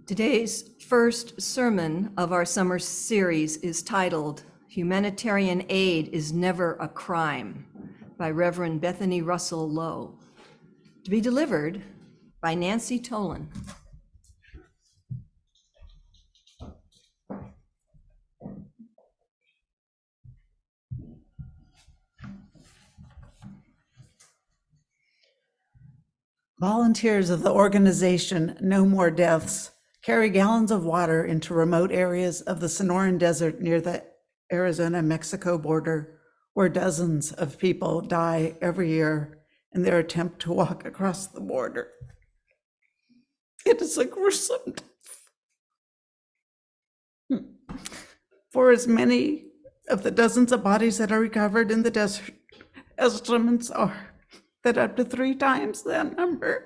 Today's first sermon of our summer series is titled, Humanitarian Aid is Never a Crime, by Reverend Bethany Russell Lowe, to be delivered by Nancy Tholen. Volunteers of the organization No More Deaths carry gallons of water into remote areas of the Sonoran Desert near the Arizona-Mexico border, where dozens of people die every year in their attempt to walk across the border. It is a gruesome death. For as many of the dozens of bodies that are recovered in the desert, estimates are that up to 3 times that number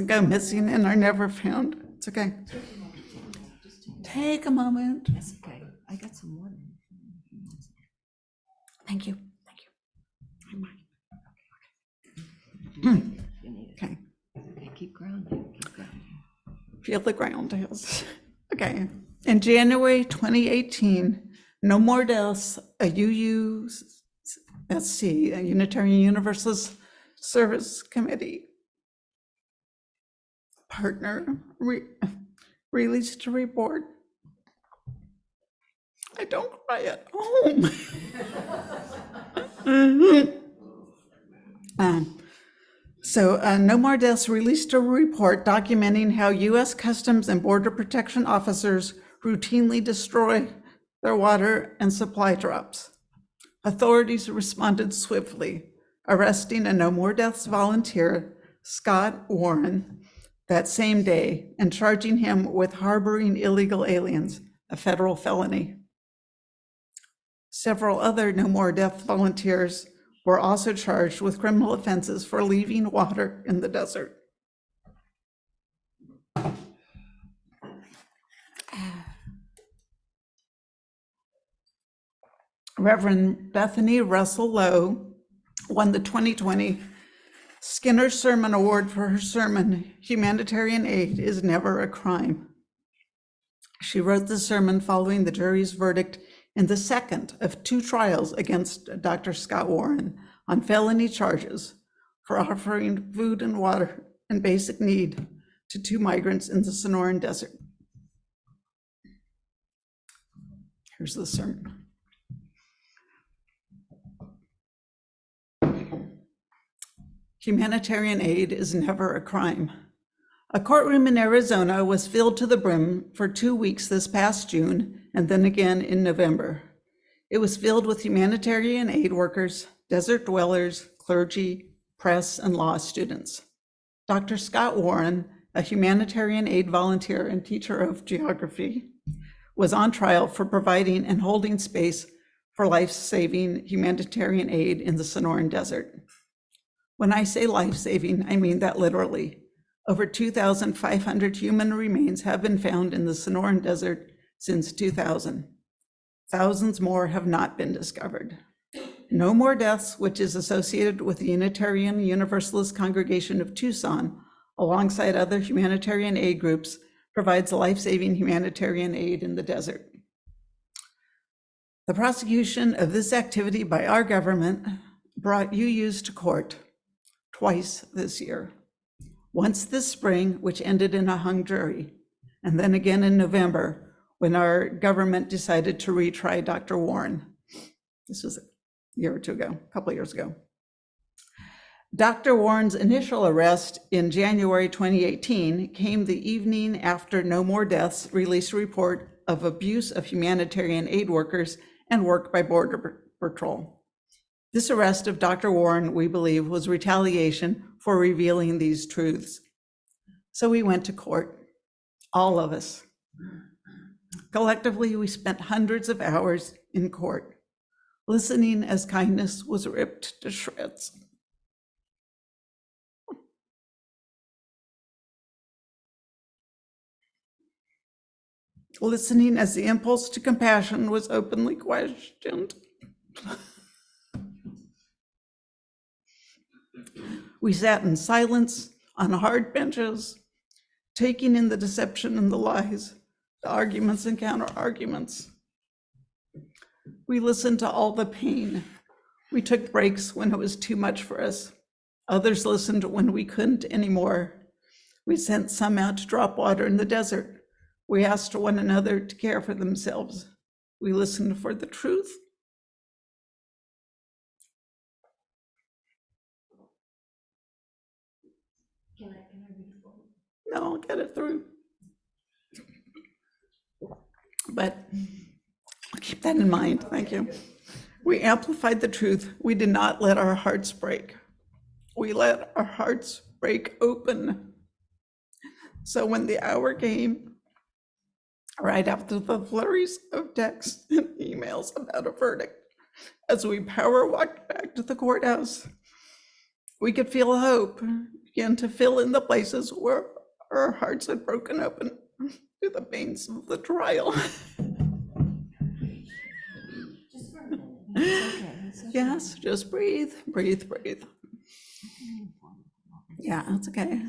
go missing and are never found. It's okay. Take a moment. That's okay. I got some water. Thank you. Thank you. You need it. Okay. Okay, keep grounding. Keep grounding. Feel the ground. Yes. Okay. In January 2018, No More Deaths, a UUSC, a Unitarian Universalist Service Committee partner, released a report. I don't cry at home. No More Deaths released a report documenting how U.S. Customs and Border Protection officers routinely destroy their water and supply drops. Authorities responded swiftly, arresting a No More Deaths volunteer, Scott Warren, that same day and charging him with harboring illegal aliens, a federal felony. Several other No More Deaths volunteers were also charged with criminal offenses for leaving water in the desert. Reverend Bethany Russell Lowe won the 2020 Skinner Sermon Award for her sermon, Humanitarian Aid is Never a Crime. She wrote the sermon following the jury's verdict in the second of 2 trials against Dr. Scott Warren on felony charges for offering food and water and basic need to 2 migrants in the Sonoran Desert. Here's the sermon. Humanitarian aid is never a crime. A courtroom in Arizona was filled to the brim for 2 weeks this past June and then again in November. It was filled with humanitarian aid workers, desert dwellers, clergy, press, and law students. Dr. Scott Warren, a humanitarian aid volunteer and teacher of geography, was on trial for providing and holding space for life-saving humanitarian aid in the Sonoran Desert. When I say life-saving, I mean that literally. Over 2,500 human remains have been found in the Sonoran Desert since 2000. Thousands more have not been discovered. No More Deaths, which is associated with the Unitarian Universalist Congregation of Tucson, alongside other humanitarian aid groups, provides life-saving humanitarian aid in the desert. The prosecution of this activity by our government brought UUs to court twice this year. Once this spring, which ended in a hung jury, and then again in November, when our government decided to retry Dr. Warren. This was a year or 2 ago, a couple of years ago. Dr. Warren's initial arrest in January 2018 came the evening after No More Deaths released a report of abuse of humanitarian aid workers and work by Border Patrol. This arrest of Dr. Warren, we believe, was retaliation for revealing these truths. So we went to court, all of us. Collectively, we spent hundreds of hours in court, listening as kindness was ripped to shreds. Listening as the impulse to compassion was openly questioned. We sat in silence on hard benches, taking in the deception and the lies, the arguments and counter-arguments. We listened to all the pain. We took breaks when it was too much for us. Others listened when we couldn't anymore. We sent some out to drop water in the desert. We asked one another to care for themselves. We listened for the truth. Can I read it? No, I'll get it through. But I'll keep that in mind. Thank you. We amplified the truth. We did not let our hearts break. We let our hearts break open. So when the hour came, right after the flurries of texts and emails about a verdict, as we power walked back to the courthouse, we could feel hope begin to fill in the places where our hearts had broken open through the pains of the trial. Just for a minute. It's okay. Yes, just breathe, breathe, breathe. Yeah, that's okay.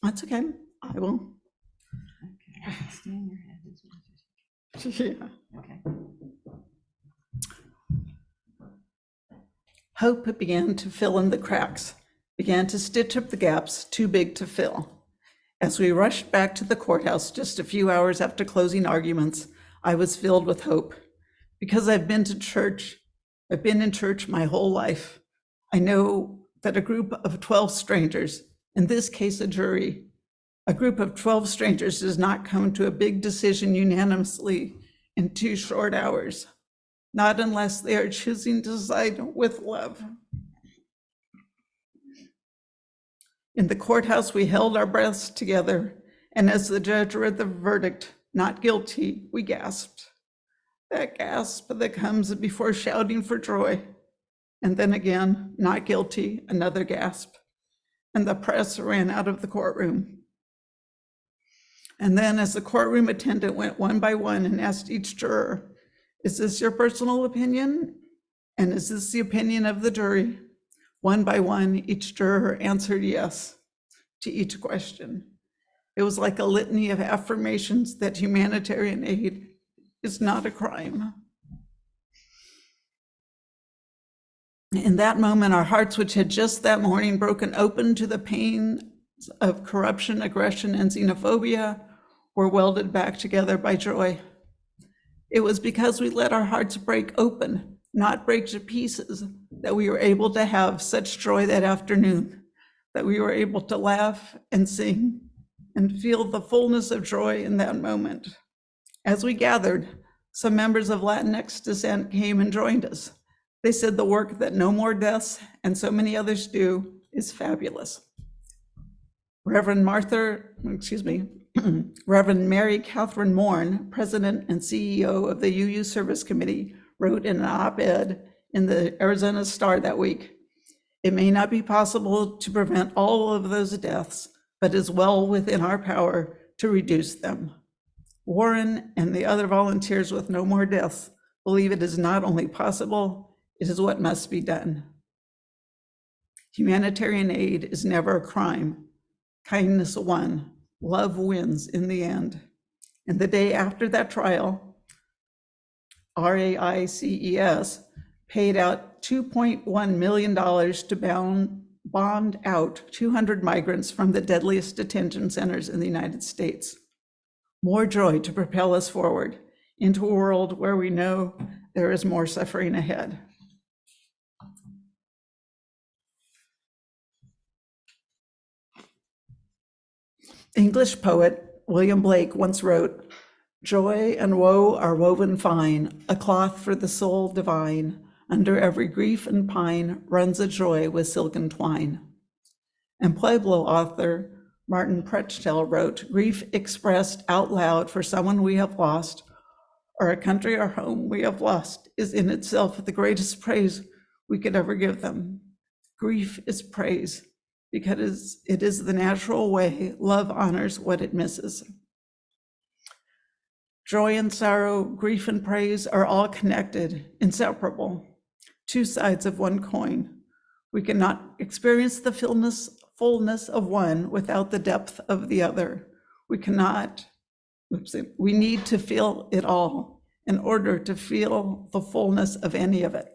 That's okay. I will. Okay. Stay in your head as much as Yeah. you can. Okay. Hope began to fill in the cracks, began to stitch up the gaps too big to fill. As we rushed back to the courthouse just a few hours after closing arguments, I was filled with hope. Because I've been in church my whole life. I know that a group of 12 strangers, in this case a jury, a group of 12 strangers does not come to a big decision unanimously in 2 short hours, not unless they are choosing to side with love. In the courthouse, we held our breaths together, and as the judge read the verdict, not guilty, we gasped. That gasp that comes before shouting for joy. And then again, not guilty, another gasp. And the press ran out of the courtroom. And then as the courtroom attendant went one by one and asked each juror, "Is this your personal opinion? And is this the opinion of the jury?" One by one, each juror answered yes to each question. It was like a litany of affirmations that humanitarian aid is not a crime. In that moment, our hearts, which had just that morning broken open to the pain of corruption, aggression, and xenophobia, were welded back together by joy. It was because we let our hearts break open, not break to pieces, that we were able to have such joy that afternoon, that we were able to laugh and sing and feel the fullness of joy in that moment. As we gathered, some members of Latinx descent came and joined us. They said the work that No More Deaths and so many others do is fabulous. Reverend Mary Catherine Mourn, President and CEO of the UU Service Committee, wrote in an op-ed in the Arizona Star that week, "It may not be possible to prevent all of those deaths, but is well within our power to reduce them." Warren and the other volunteers with No More Deaths believe it is not only possible, it is what must be done. Humanitarian aid is never a crime. Kindness won. Love wins in the end. And the day after that trial, RAICES paid out $2.1 million to bond out 200 migrants from the deadliest detention centers in the United States. More joy to propel us forward into a world where we know there is more suffering ahead. English poet William Blake once wrote, "Joy and woe are woven fine, a cloth for the soul divine. Under every grief and pine runs a joy with silken twine." And Pueblo author Martin Prechtel wrote, "Grief expressed out loud for someone we have lost, or a country or home we have lost, is in itself the greatest praise we could ever give them." Grief is praise, because it is the natural way love honors what it misses. Joy and sorrow, grief and praise are all connected, inseparable, 2 sides of one coin. We cannot experience the fullness of one without the depth of the other. We need to feel it all in order to feel the fullness of any of it.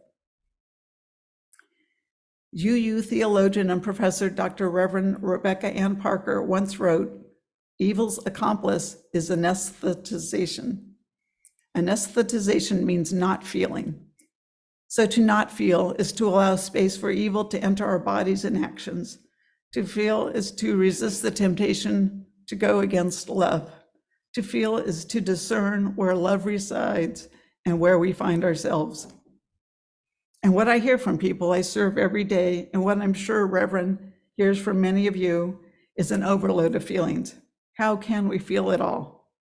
UU theologian and professor Dr. Reverend Rebecca Ann Parker once wrote, "Evil's accomplice is anesthetization." Anesthetization means not feeling. So to not feel is to allow space for evil to enter our bodies and actions. To feel is to resist the temptation to go against love. To feel is to discern where love resides and where we find ourselves. And what I hear from people I serve every day, and what I'm sure Reverend hears from many of you, is an overload of feelings. How can we feel it all?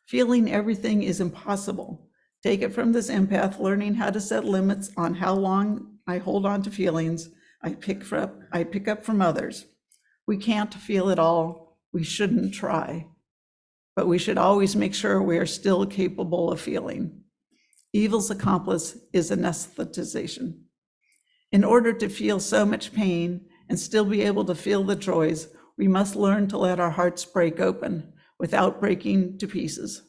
Feeling everything is impossible. Take it from this empath, learning how to set limits on how long I hold on to feelings I pick up from others. We can't feel it all. We shouldn't try. But we should always make sure we are still capable of feeling. Evil's accomplice is anesthetization. In order to feel so much pain and still be able to feel the joys, we must learn to let our hearts break open without breaking to pieces.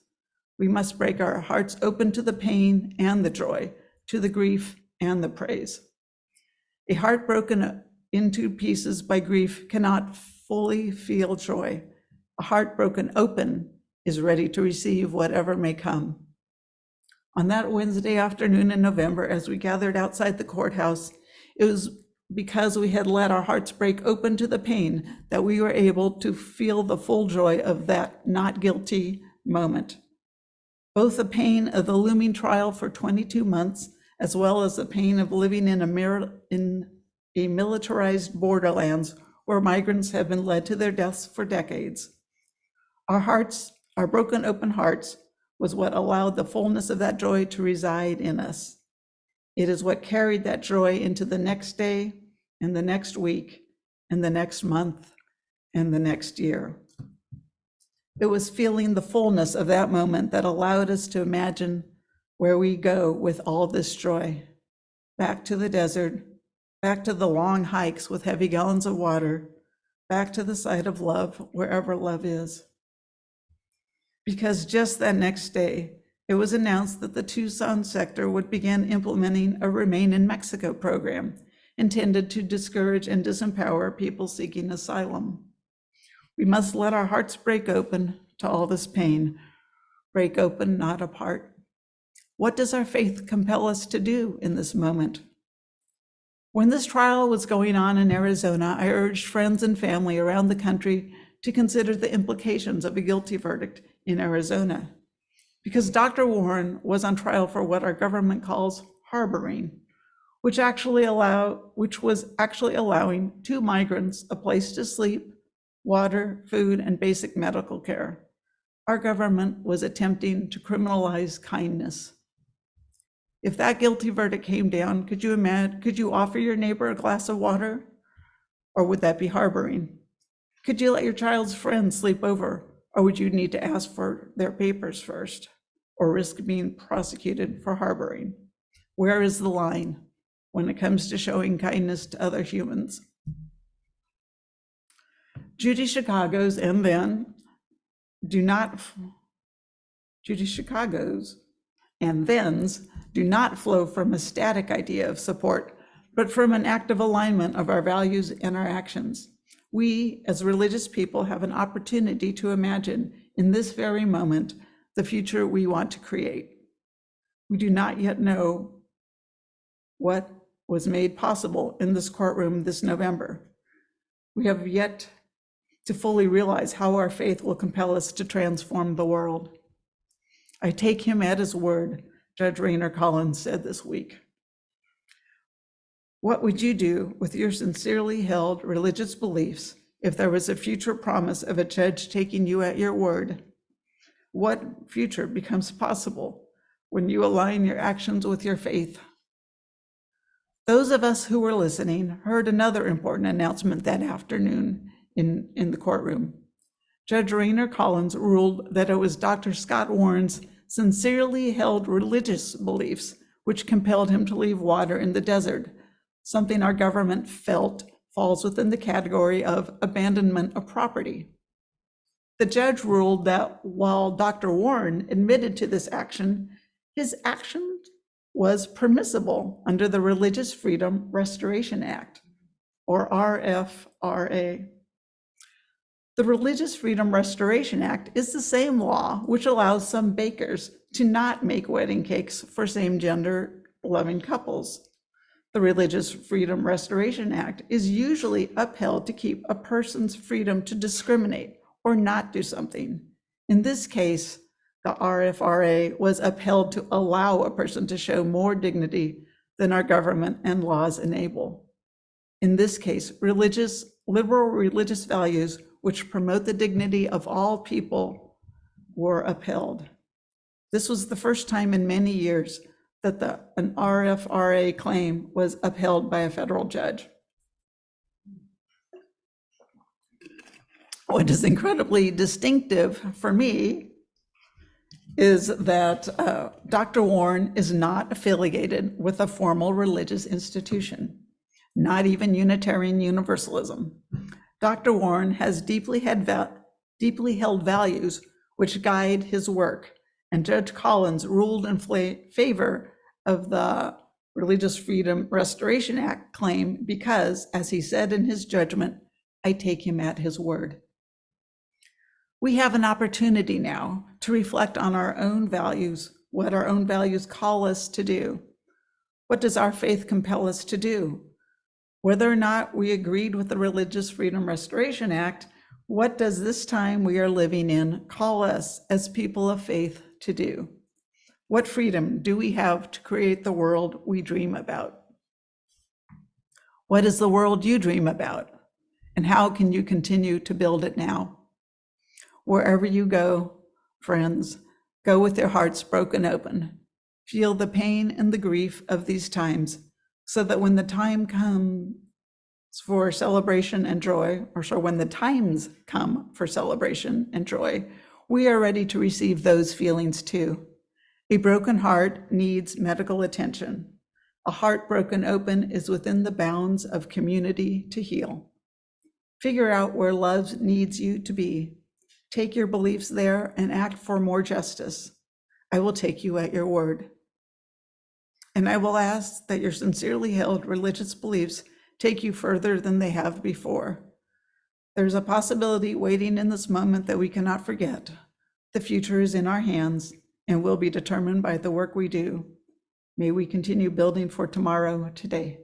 We must break our hearts open to the pain and the joy, to the grief and the praise. A heart broken into pieces by grief cannot fully feel joy. A heart broken open is ready to receive whatever may come. On that Wednesday afternoon in November, as we gathered outside the courthouse, it was because we had let our hearts break open to the pain that we were able to feel the full joy of that not guilty moment. Both the pain of the looming trial for 22 months, as well as the pain of living in a militarized borderlands where migrants have been led to their deaths for decades. Our broken open hearts, was what allowed the fullness of that joy to reside in us. It is what carried that joy into the next day and the next week and the next month and the next year. It was feeling the fullness of that moment that allowed us to imagine where we go with all this joy. Back to the desert, back to the long hikes with heavy gallons of water, back to the site of love, wherever love is. Because just that next day, it was announced that the Tucson sector would begin implementing a Remain in Mexico program intended to discourage and disempower people seeking asylum. We must let our hearts break open to all this pain, break open, not apart. What does our faith compel us to do in this moment? When this trial was going on in Arizona, I urged friends and family around the country to consider the implications of a guilty verdict in Arizona, because Dr. Warren was on trial for what our government calls harboring, which was actually allowing 2 migrants a place to sleep, water, food, and basic medical care. Our government was attempting to criminalize kindness. If that guilty verdict came down, could you offer your neighbor a glass of water? Or would that be harboring? Could you let your child's friend sleep over? Or would you need to ask for their papers first, or risk being prosecuted for harboring? Where is the line when it comes to showing kindness to other humans? Judy Chicago's and thens do not flow from a static idea of support, but from an active alignment of our values and our actions. We, as religious people, have an opportunity to imagine in this very moment the future we want to create. We do not yet know what was made possible in this courtroom this November. We have yet to fully realize how our faith will compel us to transform the world. I take him at his word, Judge Rayner Collins said this week. What would you do with your sincerely held religious beliefs if there was a future promise of a judge taking you at your word? What future becomes possible when you align your actions with your faith? Those of us who were listening heard another important announcement that afternoon in the courtroom. Judge Rayner Collins ruled that it was Dr. Scott Warren's sincerely held religious beliefs which compelled him to leave water in the desert, something our government felt falls within the category of abandonment of property. The judge ruled that while Dr. Warren admitted to this action, his action was permissible under the Religious Freedom Restoration Act, or RFRA. The Religious Freedom Restoration Act is the same law which allows some bakers to not make wedding cakes for same-gender loving couples. The Religious Freedom Restoration Act is usually upheld to keep a person's freedom to discriminate or not do something. In this case, the RFRA was upheld to allow a person to show more dignity than our government and laws enable. In this case, liberal religious values which promote the dignity of all people were upheld. This was the first time in many years that an RFRA claim was upheld by a federal judge. What is incredibly distinctive for me is that Dr. Warren is not affiliated with a formal religious institution, not even Unitarian Universalism. Dr. Warren has deeply held values which guide his work, and Judge Collins ruled in favor of the Religious Freedom Restoration Act claim because, as he said in his judgment, I take him at his word. We have an opportunity now to reflect on our own values, what our own values call us to do. What does our faith compel us to do? Whether or not we agreed with the Religious Freedom Restoration Act, what does this time we are living in call us as people of faith to do? What freedom do we have to create the world we dream about? What is the world you dream about? And how can you continue to build it now? Wherever you go, friends, go with your hearts broken open. Feel the pain and the grief of these times so that when the time comes for celebration and joy, when the times come for celebration and joy, we are ready to receive those feelings too. A broken heart needs medical attention. A heart broken open is within the bounds of community to heal. Figure out where love needs you to be. Take your beliefs there and act for more justice. I will take you at your word. And I will ask that your sincerely held religious beliefs take you further than they have before. There's a possibility waiting in this moment that we cannot forget. The future is in our hands and will be determined by the work we do. May we continue building for tomorrow today.